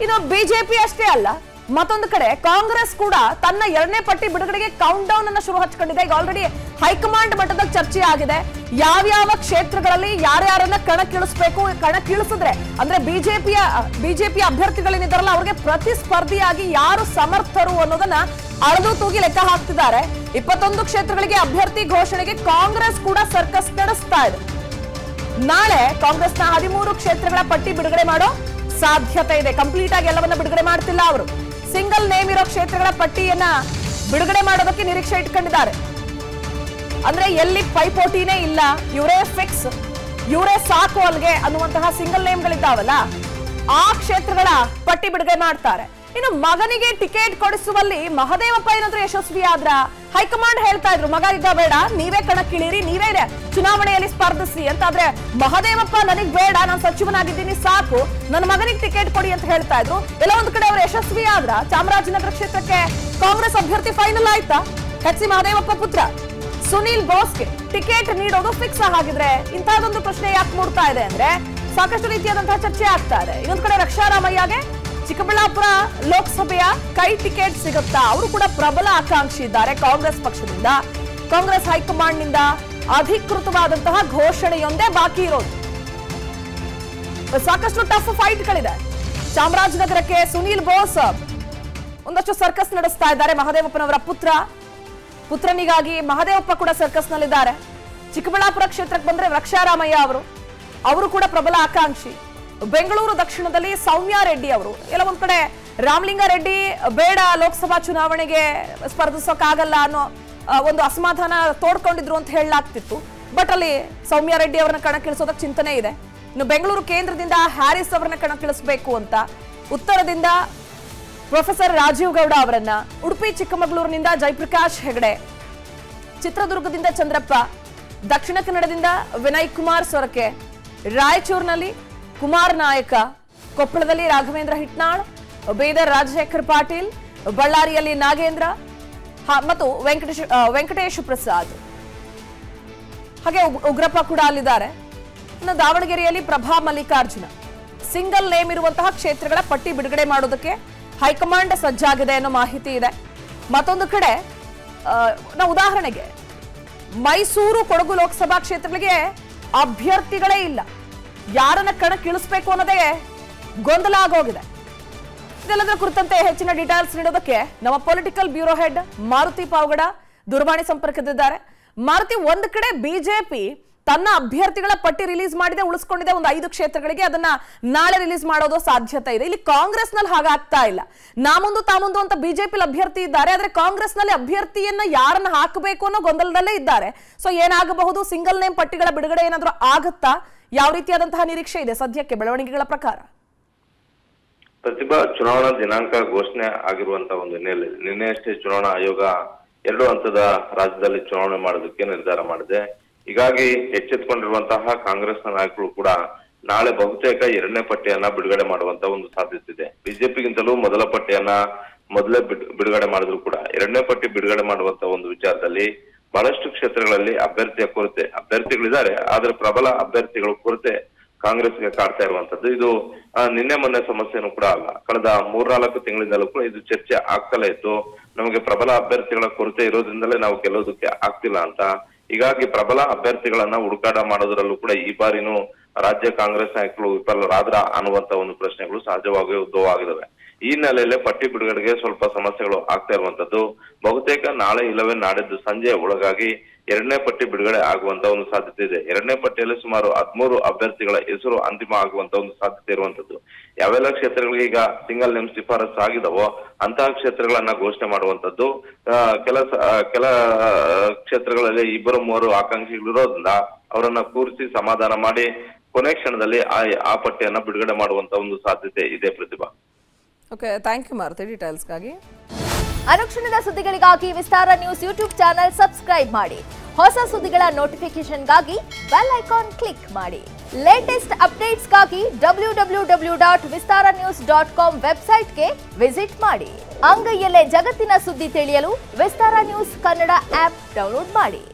ಇದು ಬಿಜೆಪಿ ಅಷ್ಟೇ ಅಲ್ಲ, ಮತ್ತೊಂದು ಕಡೆ ಕಾಂಗ್ರೆಸ್ ಕೂಡ ತನ್ನ 2ನೇ ಪಟ್ಟಿ ಬಿಡುಗಡೆಗೆ ಕೌಂಟ್ ಡೌನ್ ಅನ್ನು ಶುರು ಹಚ್ಕೊಂಡಿದೆ. ಈಗ ಆಲ್ರೆಡಿ ಹೈಕಮಾಂಡ್ ಮಟ್ಟದಲ್ಲಿ ಚರ್ಚೆ ಆಗಿದೆ. ಯಾವ್ಯಾವ ಕ್ಷೇತ್ರಗಳಲ್ಲಿ ಯಾರ್ಯಾರನ್ನ ಕಣಕ್ಕಿಳಿಸಬೇಕು, ಕಣಕ್ಕಿಳಿಸಿದ್ರೆ ಅಂದ್ರೆ ಬಿಜೆಪಿ ಅಭ್ಯರ್ಥಿಗಳೇನಿದ್ದಾರಲ್ಲ ಅವ್ರಿಗೆ ಪ್ರತಿಸ್ಪರ್ಧಿಯಾಗಿ ಯಾರು ಸಮರ್ಥರು ಅನ್ನೋದನ್ನ ಅಳದು ತೂಗಿ ಲೆಕ್ಕ ಹಾಕ್ತಿದ್ದಾರೆ. 21 ಕ್ಷೇತ್ರಗಳಿಗೆ ಅಭ್ಯರ್ಥಿ ಘೋಷಣೆಗೆ ಕಾಂಗ್ರೆಸ್ ಕೂಡ ಸರ್ಕಸ್ ನಡೆಸ್ತಾ ಇದೆ. ನಾಳೆ ಕಾಂಗ್ರೆಸ್ನ 13 ಕ್ಷೇತ್ರಗಳ ಪಟ್ಟಿ ಬಿಡುಗಡೆ ಮಾಡೋ ಸಾಧ್ಯತೆ ಇದೆ. ಕಂಪ್ಲೀಟ್ ಆಗಿ ಎಲ್ಲವನ್ನ ಬಿಡುಗಡೆ ಮಾಡ್ತಿಲ್ಲ ಅವರು. ಸಿಂಗಲ್ ನೇಮ್ ಇರೋ ಕ್ಷೇತ್ರಗಳ ಪಟ್ಟಿಯನ್ನ ಬಿಡುಗಡೆ ಮಾಡೋದಕ್ಕೆ ನಿರೀಕ್ಷೆ ಇಟ್ಕೊಂಡಿದ್ದಾರೆ. ಅಂದ್ರೆ ಎಲ್ಲಿ ಪೈಪೋಟಿನೇ ಇಲ್ಲ, ಇವರೇ ಫಿಕ್ಸ್, ಇವರೇ ಸಾಕು ಅಲ್ಗೆ ಅನ್ನುವಂತಹ ಸಿಂಗಲ್ ನೇಮ್ಗಳಿದ್ದಾವಲ್ಲ, ಆ ಕ್ಷೇತ್ರಗಳ ಪಟ್ಟಿ ಬಿಡುಗಡೆ ಮಾಡ್ತಾರೆ. ಇನ್ನು ಮಗನಿಗೆ ಟಿಕೆಟ್ ಕೊಡಿಸುವಲ್ಲಿ ಮಹದೇವಪ್ಪ ಏನಾದ್ರೂ ಯಶಸ್ವಿ ಆದ್ರ, ಹೈಕಮಾಂಡ್ ಹೇಳ್ತಾ ಇದ್ರು ಮಗ ಈಗ ಬೇಡ, ನೀವೇ ಕಣಕ್ಕಿಳಿರಿ, ನೀವೇ ಚುನಾವಣೆಯಲ್ಲಿ ಸ್ಪರ್ಧಿಸಿ ಅಂತ. ಆದ್ರೆ ಮಹದೇವಪ್ಪ ನನಗ್ ಬೇಡ, ನಾನು ಸಚಿವನಾಗಿದ್ದೀನಿ ಸಾಕು, ನನ್ನ ಮಗನಿಗೆ ಟಿಕೆಟ್ ಕೊಡಿ ಅಂತ ಹೇಳ್ತಾ ಇದ್ರು. ಎಲ್ಲ ಒಂದ್ ಕಡೆ ಅವರು ಯಶಸ್ವಿ ಆದ್ರ ಚಾಮರಾಜನಗರ ಕ್ಷೇತ್ರಕ್ಕೆ ಕಾಂಗ್ರೆಸ್ ಅಭ್ಯರ್ಥಿ ಫೈನಲ್ ಆಯ್ತಾ? ಎಚ್.ಸಿ. ಮಹದೇವಪ್ಪ ಪುತ್ರ ಸುನೀಲ್ ಬೋಸ್ಗೆ ಟಿಕೆಟ್ ನೀಡೋದು ಫಿಕ್ಸ್ ಆಗಿದ್ರೆ ಇಂತಹದೊಂದು ಪ್ರಶ್ನೆ ಯಾಕೆ ಮೂಡ್ತಾ ಇದೆ ಅಂದ್ರೆ ಸಾಕಷ್ಟು ರೀತಿಯಾದಂತಹ ಚರ್ಚೆ ಆಗ್ತಾ ಇದೆ. ಇನ್ನೊಂದ್ ಕಡೆ ರಕ್ಷಾರಾಮಯ್ಯಗೆ ಚಿಕ್ಕಬಳ್ಳಾಪುರ ಲೋಕಸಭೆಯ ಕೈ ಟಿಕೆಟ್ ಸಿಗುತ್ತಾ? ಅವರು ಕೂಡ ಪ್ರಬಲ ಆಕಾಂಕ್ಷಿ ಇದ್ದಾರೆ ಕಾಂಗ್ರೆಸ್ ಪಕ್ಷದಿಂದ. ಕಾಂಗ್ರೆಸ್ ಹೈಕಮಾಂಡ್ ನಿಂದ ಅಧಿಕೃತವಾದಂತಹ ಘೋಷಣೆಯೊಂದೇ ಬಾಕಿ ಇರೋದು. ಸಾಕಷ್ಟು ಟಫ್ ಫೈಟ್ಗಳಿದೆ. ಚಾಮರಾಜನಗರಕ್ಕೆ ಸುನೀಲ್ ಬೋಸ್ ಒಂದಷ್ಟು ಸರ್ಕಸ್ ನಡೆಸ್ತಾ ಇದ್ದಾರೆ. ಮಹದೇವಪ್ಪನವರ ಪುತ್ರನಿಗಾಗಿ ಮಹದೇವಪ್ಪ ಕೂಡ ಸರ್ಕಸ್ ನಲ್ಲಿದ್ದಾರೆ. ಚಿಕ್ಕಬಳ್ಳಾಪುರ ಕ್ಷೇತ್ರಕ್ಕೆ ಬಂದ್ರೆ ರಕ್ಷಾರಾಮಯ್ಯ ಅವರು ಕೂಡ ಪ್ರಬಲ ಆಕಾಂಕ್ಷಿ. ಬೆಂಗಳೂರು ದಕ್ಷಿಣದಲ್ಲಿ ಸೌಮ್ಯ ರೆಡ್ಡಿ ಅವರು, ಎಲ್ಲ ಒಂದ್ ಕಡೆ ರಾಮಲಿಂಗಾರೆಡ್ಡಿ ಬೇಡ ಲೋಕಸಭಾ ಚುನಾವಣೆಗೆ ಸ್ಪರ್ಧಿಸೋಕ್ಕಾಗಲ್ಲ ಅನ್ನೋ ಒಂದು ಅಸಮಾಧಾನ ತೋಡ್ಕೊಂಡಿದ್ರು ಅಂತ ಹೇಳಲಾಗ್ತಿತ್ತು. ಬಟ್ ಅಲ್ಲಿ ಸೌಮ್ಯ ರೆಡ್ಡಿ ಅವರನ್ನ ಕಣಕ್ಕಿಳಿಸೋದಕ್ಕೆ ಚಿಂತನೆ ಇದೆ. ಇನ್ನು ಬೆಂಗಳೂರು ಕೇಂದ್ರದಿಂದ ಹ್ಯಾರಿಸ್ ಅವರನ್ನ ಕಣಕ್ಕಿಳಿಸಬೇಕು ಅಂತ, ಉತ್ತರದಿಂದ ಪ್ರೊಫೆಸರ್ ರಾಜೀವ್ ಗೌಡ ಅವರನ್ನ, ಉಡುಪಿ ಚಿಕ್ಕಮಗಳೂರಿನಿಂದ ಜಯಪ್ರಕಾಶ್ ಹೆಗಡೆ, ಚಿತ್ರದುರ್ಗದಿಂದ ಚಂದ್ರಪ್ಪ, ದಕ್ಷಿಣ ಕನ್ನಡದಿಂದ ವಿನಯ್ ಕುಮಾರ್ ಸೊರಕೆ, ರಾಯಚೂರಿನಲ್ಲಿ ಕುಮಾರ್ ನಾಯಕ, ಕೊಪ್ಪಳದಲ್ಲಿ ರಾಘವೇಂದ್ರ ಹಿಟ್ನಾಳ್, ಬೀದರ್ ರಾಜಶೇಖರ್ ಪಾಟೀಲ್, ಬಳ್ಳಾರಿಯಲ್ಲಿ ನಾಗೇಂದ್ರ ಮತ್ತು ವೆಂಕಟೇಶ್ ಪ್ರಸಾದ್, ಹಾಗೆ ಉಗ್ರಪ್ಪ ಕೂಡ ಅಲ್ಲಿದ್ದಾರೆ. ಇನ್ನು ದಾವಣಗೆರೆಯಲ್ಲಿ ಪ್ರಭಾ ಮಲ್ಲಿಕಾರ್ಜುನ. ಸಿಂಗಲ್ ನೇಮ್ ಇರುವಂತಹ ಕ್ಷೇತ್ರಗಳ ಪಟ್ಟಿ ಬಿಡುಗಡೆ ಮಾಡೋದಕ್ಕೆ ಹೈಕಮಾಂಡ್ ಸಜ್ಜಾಗಿದೆ ಅನ್ನೋ ಮಾಹಿತಿ ಇದೆ. ಮತ್ತೊಂದು ಕಡೆ ನಾವು ಉದಾಹರಣೆಗೆ ಮೈಸೂರು ಕೊಡಗು ಲೋಕಸಭಾ ಕ್ಷೇತ್ರಗಳಿಗೆ ಅಭ್ಯರ್ಥಿಗಳೇ ಇಲ್ಲ. ಯಾರನ್ನ ಕಣಕ್ಕಿಳಿಸಬೇಕು ಅನ್ನೋದೇ ಗೊಂದಲ ಆಗೋಗಿದೆ. ಇದೆಲ್ಲದರ ಕುರಿತಂತೆ ಹೆಚ್ಚಿನ ಡೀಟೇಲ್ಸ್ ನೀಡೋದಕ್ಕೆ ನಮ್ಮ political bureau head Maruti Pavagada ದೂರವಾಣಿ ಸಂಪರ್ಕದಿದ್ದಾರೆ. ಮಾರುತಿ, ಒಂದ್ ಕಡೆ ಬಿಜೆಪಿ ತನ್ನ ಅಭ್ಯರ್ಥಿಗಳ ಪಟ್ಟಿ ರಿಲೀಸ್ ಮಾಡಿದೆ, ಉಳಿಸ್ಕೊಂಡಿದೆ ಒಂದು 5 ಕ್ಷೇತ್ರಗಳಿಗೆ, ಅದನ್ನ ನಾಳೆ ರಿಲೀಸ್ ಮಾಡೋದು ಸಾಧ್ಯತೆ ಇದೆ. ಇಲ್ಲಿ ಕಾಂಗ್ರೆಸ್ ನಲ್ಲಿ ಹಾಗಾಗ್ತಾ ಇಲ್ಲ. ತಾಮುಂದು ಅಂತ ಬಿಜೆಪಿ ಅಭ್ಯರ್ಥಿ ಇದ್ದಾರೆ, ಆದ್ರೆ ಕಾಂಗ್ರೆಸ್ ನಲ್ಲಿ ಅಭ್ಯರ್ಥಿಯನ್ನ ಯಾರನ್ನ ಹಾಕಬೇಕು ಅನ್ನೋ ಗೊಂದಲದಲ್ಲೇ ಇದ್ದಾರೆ. ಸೊ ಏನಾಗಬಹುದು? ಸಿಂಗಲ್ ನೇಮ್ ಪಟ್ಟಿಗಳ ಬಿಡುಗಡೆ ಏನಾದ್ರೂ ಆಗುತ್ತಾ? ಯಾವ ರೀತಿಯಾದಂತಹ ನಿರೀಕ್ಷೆ ಇದೆ ಸದ್ಯಕ್ಕೆ ಬೆಳವಣಿಗೆಗಳ ಪ್ರಕಾರ? ಪ್ರತಿಭಾ, ಚುನಾವಣಾ ದಿನಾಂಕ ಘೋಷಣೆ ಆಗಿರುವಂತಹ ಒಂದು ಹಿನ್ನೆಲೆಯಲ್ಲಿ ನಿನ್ನೆಯಷ್ಟೇ ಚುನಾವಣಾ ಆಯೋಗ 2 ಹಂತದ ರಾಜ್ಯದಲ್ಲಿ ಚುನಾವಣೆ ಮಾಡೋದಕ್ಕೆ ನಿರ್ಧಾರ ಮಾಡಿದೆ. ಹೀಗಾಗಿ ಎಚ್ಚೆತ್ತುಕೊಂಡಿರುವಂತಹ ಕಾಂಗ್ರೆಸ್ನ ನಾಯಕರು ಕೂಡ ನಾಳೆ ಬಹುತೇಕ 2ನೇ ಪಟ್ಟಿಯನ್ನ ಬಿಡುಗಡೆ ಮಾಡುವಂತ ಒಂದು ಸಾಧ್ಯತೆ ಇದೆ. ಬಿಜೆಪಿಗಿಂತಲೂ ಮೊದಲ ಪಟ್ಟಿಯನ್ನ ಮೊದಲೇ ಬಿಡುಗಡೆ ಮಾಡಿದ್ರು ಕೂಡ 2ನೇ ಪಟ್ಟಿ ಬಿಡುಗಡೆ ಮಾಡುವಂತ ಒಂದು ವಿಚಾರದಲ್ಲಿ ಬಹಳಷ್ಟು ಕ್ಷೇತ್ರಗಳಲ್ಲಿ ಅಭ್ಯರ್ಥಿಗಳಿದ್ದಾರೆ, ಆದ್ರೆ ಪ್ರಬಲ ಅಭ್ಯರ್ಥಿಗಳ ಕೊರತೆ ಕಾಂಗ್ರೆಸ್ಗೆ ಕಾಡ್ತಾ ಇರುವಂತದ್ದು. ಇದು ನಿನ್ನೆ ಮೊನ್ನೆ ಸಮಸ್ಯೆನೂ ಕೂಡ ಅಲ್ಲ. ಕಳೆದ 3-4 ತಿಂಗಳಿಂದಲೂ ಕೂಡ ಇದು ಚರ್ಚೆ ಆಗ್ತಲೇ ಇತ್ತು. ನಮಗೆ ಪ್ರಬಲ ಅಭ್ಯರ್ಥಿಗಳ ಕೊರತೆ ಇರೋದ್ರಿಂದಲೇ ನಾವು ಗೆಲ್ಲೋದಕ್ಕೆ ಆಗ್ತಿಲ್ಲ ಅಂತ. ಹೀಗಾಗಿ ಪ್ರಬಲ ಅಭ್ಯರ್ಥಿಗಳನ್ನ ಹುಡುಕಾಟ ಮಾಡೋದ್ರಲ್ಲೂ ಕೂಡ ಈ ಬಾರಿನೂ ರಾಜ್ಯ ಕಾಂಗ್ರೆಸ್ ನಾಯಕರು ವಿಫಲರಾದ್ರ ಅನ್ನುವಂತ ಒಂದು ಪ್ರಶ್ನೆಗಳು ಸಹಜವಾಗಿ ಉದ್ಭವ ಆಗಿದಾವೆ. ಈ ಹಿನ್ನೆಲೆಯಲ್ಲಿ ಪಟ್ಟಿ ಬಿಡುಗಡೆಗೆ ಸ್ವಲ್ಪ ಸಮಸ್ಯೆಗಳು ಆಗ್ತಾ ಇರುವಂತದ್ದು. ಬಹುತೇಕ ನಾಳೆ ಇಲ್ಲವೇ ನಾಡಿದ್ದು ಸಂಜೆ ಒಳಗಾಗಿ 2ನೇ ಪಟ್ಟಿ ಬಿಡುಗಡೆ ಆಗುವಂತ ಒಂದು ಸಾಧ್ಯತೆ ಇದೆ. 2ನೇ ಪಟ್ಟಿಯಲ್ಲಿ ಸುಮಾರು 13 ಅಭ್ಯರ್ಥಿಗಳ ಹೆಸರು ಅಂತಿಮ ಆಗುವಂತ ಒಂದು ಸಾಧ್ಯತೆ ಇರುವಂತದ್ದು. ಯಾವೆಲ್ಲ ಕ್ಷೇತ್ರಗಳಿಗೆ ಈಗ ಸಿಂಗಲ್ ನೇಮ್ ಶಿಫಾರಸು ಆಗಿದಾವೋ ಅಂತಹ ಕ್ಷೇತ್ರಗಳನ್ನ ಘೋಷಣೆ ಮಾಡುವಂತದ್ದು. ಕೆಲ ಕ್ಷೇತ್ರಗಳಲ್ಲಿ 2-3 ಆಕಾಂಕ್ಷಿಗಳಿರೋದ್ರಿಂದ ಅವರನ್ನ ಕೂರಿಸಿ ಸಮಾಧಾನ ಮಾಡಿ ಕೊನೆ ಕ್ಷಣದಲ್ಲಿ ಆ ಪಟ್ಟಿಯನ್ನ ಬಿಡುಗಡೆ ಮಾಡುವಂತ ಒಂದು ಸಾಧ್ಯತೆ ಇದೆ. ಪ್ರತಿಭಾ, ಓಕೆ, ಥ್ಯಾಂಕ್ ಯು ಮಾರುತಿ ಡೀಟೇಲ್ಸ್ಗಾಗಿ. ಅನುಕ್ಷಣದ ಸುದ್ದಿಗಳಿಗಾಗಿ ವಿಸ್ತಾರ ನ್ಯೂಸ್ ಯೂಟ್ಯೂಬ್ ಚಾನೆಲ್ ಸಬ್ಸ್ಕ್ರೈಬ್ ಮಾಡಿ. ಹೊಸ ಸುದ್ದಿಗಳ ನೋಟಿಫಿಕೇಶನ್ಗಾಗಿ ಬೆಲ್ ಐಕಾನ್ ಕ್ಲಿಕ್ ಮಾಡಿ. ಲೇಟೆಸ್ಟ್ ಅಪ್ಡೇಟ್ಸ್ಗಾಗಿ www.vistaranews.com ವೆಬ್ಸೈಟ್ಗೆ ವಿಸಿಟ್ ಮಾಡಿ. ಅಂಗೈಯಲ್ಲೇ ಜಗತ್ತಿನ ಸುದ್ದಿ ತಿಳಿಯಲು ವಿಸ್ತಾರ ನ್ಯೂಸ್ ಕನ್ನಡ ಆಪ್ ಡೌನ್ಲೋಡ್ ಮಾಡಿ.